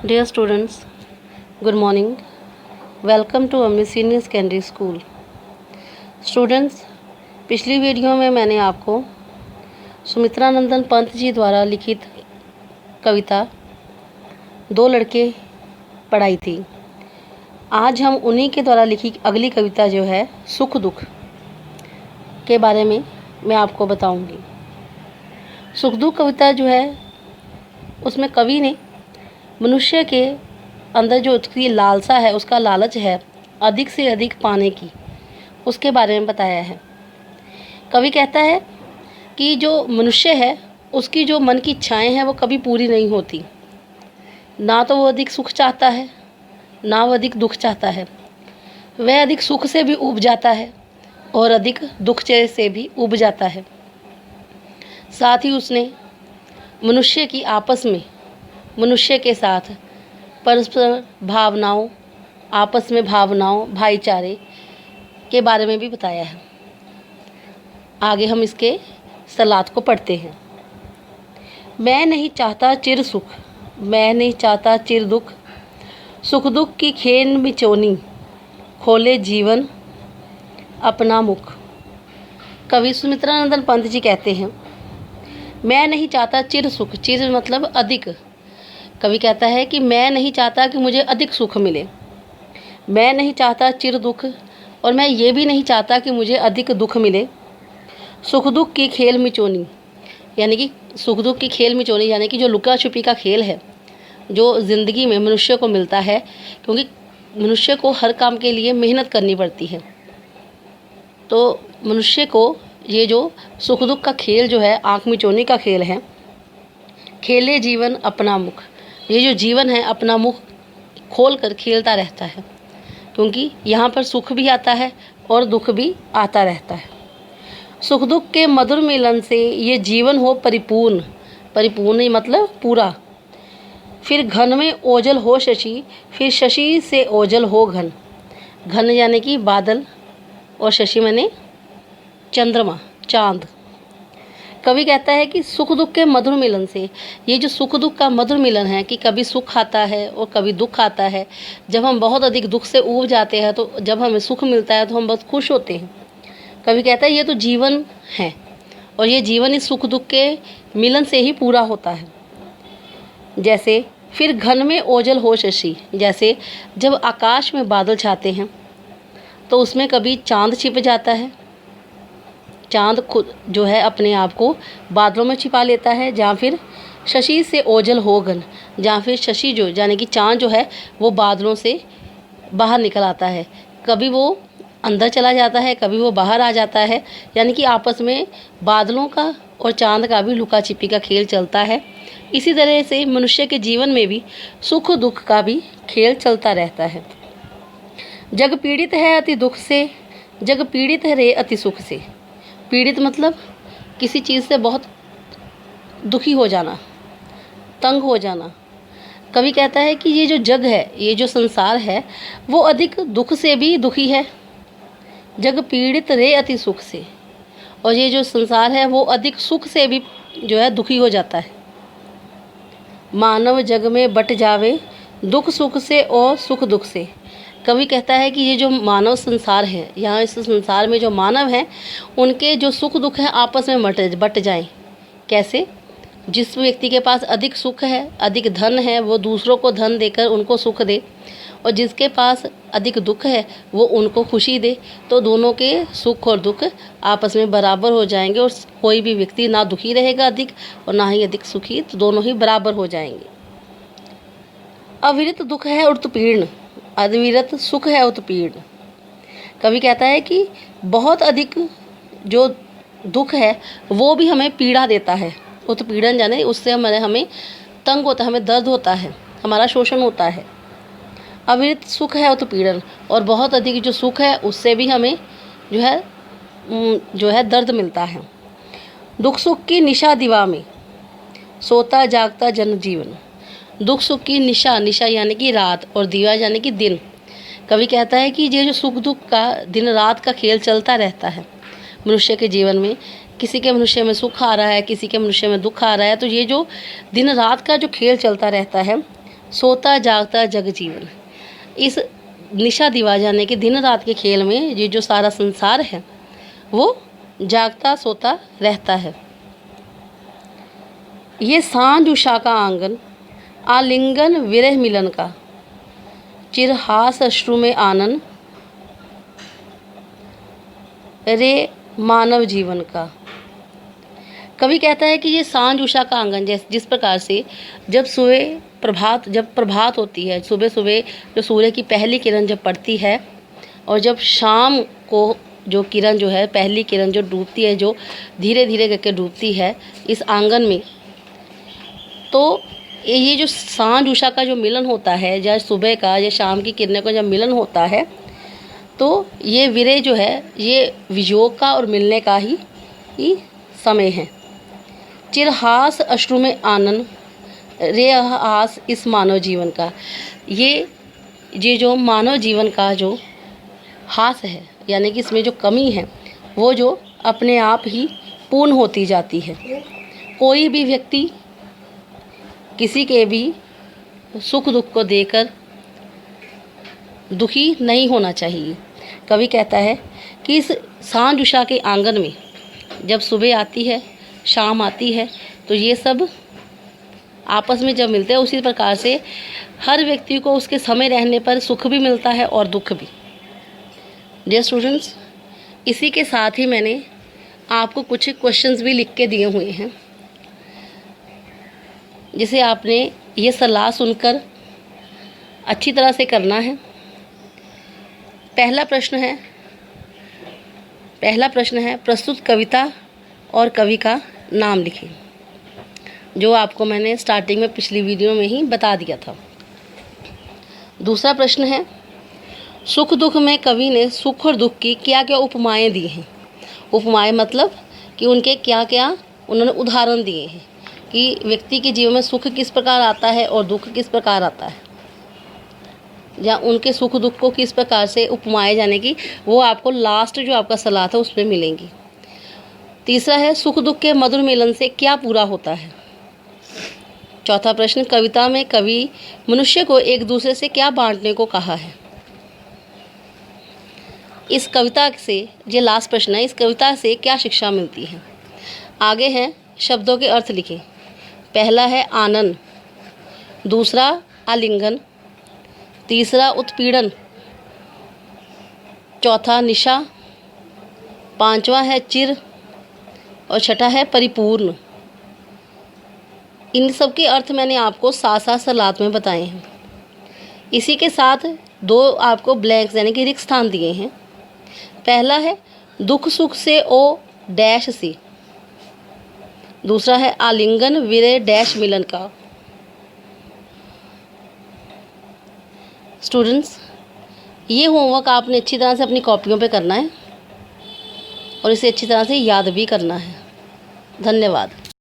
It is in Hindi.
Dear students, good morning. Welcome to अम्मी सीनियर सेकेंडरी स्कूल। स्टूडेंट्स, पिछली वीडियो में मैंने आपको सुमित्रा नंदन पंत जी द्वारा लिखित कविता दो लड़के पढ़ाई थी। आज हम उन्हीं के द्वारा लिखी अगली कविता जो है सुख दुख के बारे में मैं आपको बताऊंगी। सुख दुख कविता जो है उसमें कवि ने मनुष्य के अंदर जो उसकी लालसा है, उसका लालच है अधिक से अधिक पाने की, उसके बारे में बताया है। कवि कहता है कि जो मनुष्य है उसकी जो मन की इच्छाएं हैं वो कभी पूरी नहीं होती। ना तो वो अधिक सुख चाहता है, ना वो अधिक दुख चाहता है। वह अधिक सुख से भी ऊब जाता है और अधिक दुख से भी ऊब जाता है। साथ ही उसने मनुष्य की आपस में, मनुष्य के साथ परस्पर भावनाओं, आपस में भावनाओं, भाईचारे के बारे में भी बताया है। आगे हम इसके सलात को पढ़ते हैं। मैं नहीं चाहता चिर सुख, मैं नहीं चाहता चिर दुख, सुख दुख की खेन मिचोनी, खोले जीवन अपना मुख। कवि सुमित्रा नंदन पंत जी कहते हैं, मैं नहीं चाहता चिर सुख, चिर मतलब अधिक। कवि कहता है कि मैं नहीं चाहता कि मुझे अधिक सुख मिले, मैं नहीं चाहता चिर दुख, और मैं ये भी नहीं चाहता कि मुझे अधिक दुख मिले। सुख दुख की खेल मिचोनी, यानी कि सुख दुख की खेल मिचोनी यानी कि जो लुका छुपी का खेल है जो ज़िंदगी में मनुष्य को मिलता है, क्योंकि मनुष्य को हर काम के लिए मेहनत करनी पड़ती है। तो मनुष्य को ये जो सुख दुख का खेल जो है, आँख मिचोनी का खेल है, खेले जीवन अपना मुख, ये जो जीवन है अपना मुख खोल कर खेलता रहता है, क्योंकि यहाँ पर सुख भी आता है और दुख भी आता रहता है। सुख दुख के मधुर मिलन से ये जीवन हो परिपूर्ण, परिपूर्ण मतलब पूरा। फिर घन में ओझल हो शशि, फिर शशि से ओझल हो घन, घन यानी कि बादल और शशि माने चंद्रमा, चांद। कवि कहता है कि सुख दुख के मधुर मिलन से, ये जो सुख दुख का मधुर मिलन है कि कभी सुख आता है और कभी दुख आता है। जब हम बहुत अधिक दुख से ऊब जाते हैं तो जब हमें सुख मिलता है तो हम बहुत खुश होते हैं। कवि कहता है ये तो जीवन है और ये जीवन इस सुख दुख के मिलन से ही पूरा होता है। जैसे फिर घन में ओझल हो शशि, जैसे जब आकाश में बादल छाते हैं तो उसमें कभी चांद छिप जाता है, चांद खुद जो है अपने आप को बादलों में छिपा लेता है। जहाँ फिर शशि से ओझल हो घन, जहाँ फिर शशि जो यानी कि चांद जो है वो बादलों से बाहर निकल आता है, कभी वो अंदर चला जाता है, कभी वो बाहर आ जाता है। यानी कि आपस में बादलों का और चांद का भी लुका छिपी का खेल चलता है। इसी तरह से मनुष्य के जीवन में भी सुख दुख का भी खेल चलता रहता है। जग पीड़ित है अति दुख से, जग पीड़ित है रे अति सुख से। पीड़ित मतलब किसी चीज़ से बहुत दुखी हो जाना, तंग हो जाना। कवि कहता है कि ये जो जग है, ये जो संसार है, वो अधिक दुख से भी दुखी है। जग पीड़ित रे अति सुख से, और ये जो संसार है वो अधिक सुख से भी जो है दुखी हो जाता है। मानव जग में बट जावे, दुख सुख से और सुख दुख से। कवि कहता है कि ये जो मानव संसार है, यहाँ इस संसार में जो मानव हैं उनके जो सुख दुख है आपस में बट जाएं। कैसे? जिस व्यक्ति के पास अधिक सुख है, अधिक धन है, वो दूसरों को धन देकर उनको सुख दे, और जिसके पास अधिक दुख है वो उनको खुशी दे, तो दोनों के सुख और दुख आपस में बराबर हो जाएंगे और कोई भी व्यक्ति ना दुखी रहेगा अधिक और ना ही अधिक सुखी, तो दोनों ही बराबर हो जाएंगे। अविरत दुख है उत्पीड़न, अविरत सुख है उत्पीड़न। कवि कहता है कि बहुत अधिक जो दुख है वो भी हमें पीड़ा देता है। उत्पीड़न जाने उससे हमें तंग होता है, हमें दर्द होता है, हमारा शोषण होता है। अविरत सुख है उत्पीड़न, और बहुत अधिक जो सुख है उससे भी हमें जो है दर्द मिलता है। दुख सुख की निशा दिवा में, सोता जागता जन जीवन। दुख सुख की निशा, निशा यानी कि रात और दिवा यानी कि दिन। कवि कहता है कि ये जो सुख दुख का दिन रात का खेल चलता रहता है मनुष्य के जीवन में, किसी के मनुष्य में सुख आ रहा है, किसी के मनुष्य में दुख आ रहा है, तो ये जो दिन रात का जो खेल चलता रहता है, सोता जागता जग जीवन। इस निशा दिवा जाने के दिन रात के खेल में ये जो सारा संसार है वो जागता सोता रहता है। ये सांझ उषा का आंगन, आलिंगन विरह मिलन का, चिरहास अश्रु में आनन रे मानव जीवन का। कवि कहता है कि ये सांझ उषा का आंगन, जिस प्रकार से जब प्रभात होती है, सुबह सुबह जो सूर्य की पहली किरण जब पड़ती है और जब शाम को जो किरण जो है, पहली किरण जो डूबती है, जो धीरे धीरे करके डूबती है इस आंगन में, तो ये जो सांझ उषा का जो मिलन होता है, या सुबह का या शाम की किरणों का जब मिलन होता है, तो ये विरह जो है ये वियोग का और मिलने का ही समय है। चिरहास अश्रु में आनन रे हास इस मानव जीवन का। ये जो मानव जीवन का जो हास है, यानी कि इसमें जो कमी है वो जो अपने आप ही पूर्ण होती जाती है। कोई भी व्यक्ति किसी के भी सुख दुख को देकर दुखी नहीं होना चाहिए। कवि कहता है कि इस सांझ उषा के आंगन में जब सुबह आती है, शाम आती है, तो ये सब आपस में जब मिलते हैं, उसी प्रकार से हर व्यक्ति को उसके समय रहने पर सुख भी मिलता है और दुख भी। डियर स्टूडेंट्स, इसी के साथ ही मैंने आपको कुछ क्वेश्चंस भी लिख के दिए हुए हैं, जिसे आपने ये सलाह सुनकर अच्छी तरह से करना है। पहला प्रश्न है प्रस्तुत कविता और कवि का नाम लिखें, जो आपको मैंने स्टार्टिंग में पिछली वीडियो में ही बता दिया था। दूसरा प्रश्न है सुख दुख में कवि ने सुख और दुख की क्या क्या उपमाएँ दी हैं। उपमाएँ मतलब कि उनके क्या क्या उन्होंने उदाहरण दिए हैं कि व्यक्ति के जीवन में सुख किस प्रकार आता है और दुख किस प्रकार आता है, या उनके सुख दुख को किस प्रकार से उपमाए जाने की, वो आपको लास्ट जो आपका सलाह था उसमें मिलेंगी। तीसरा है सुख दुख के मधुर मिलन से क्या पूरा होता है। चौथा प्रश्न कविता में कवि मनुष्य को एक दूसरे से क्या बांटने को कहा है। इस कविता से, ये लास्ट प्रश्न है, इस कविता से क्या शिक्षा मिलती है। आगे हैं शब्दों के अर्थ लिखें। पहला है आनन, दूसरा आलिंगन, तीसरा उत्पीड़न, चौथा निशा, पांचवा है चिर और छठा है परिपूर्ण। इन सब के अर्थ मैंने आपको साथ साथ सलाद में बताए हैं। इसी के साथ दो आपको ब्लैंक्स यानी कि रिक्त स्थान दिए हैं। पहला है दुख सुख से ओ डैश से, दूसरा है आलिंगन विरह डैश मिलन का। स्टूडेंट्स, ये होमवर्क आपने अच्छी तरह से अपनी कॉपियों पे करना है और इसे अच्छी तरह से याद भी करना है। धन्यवाद।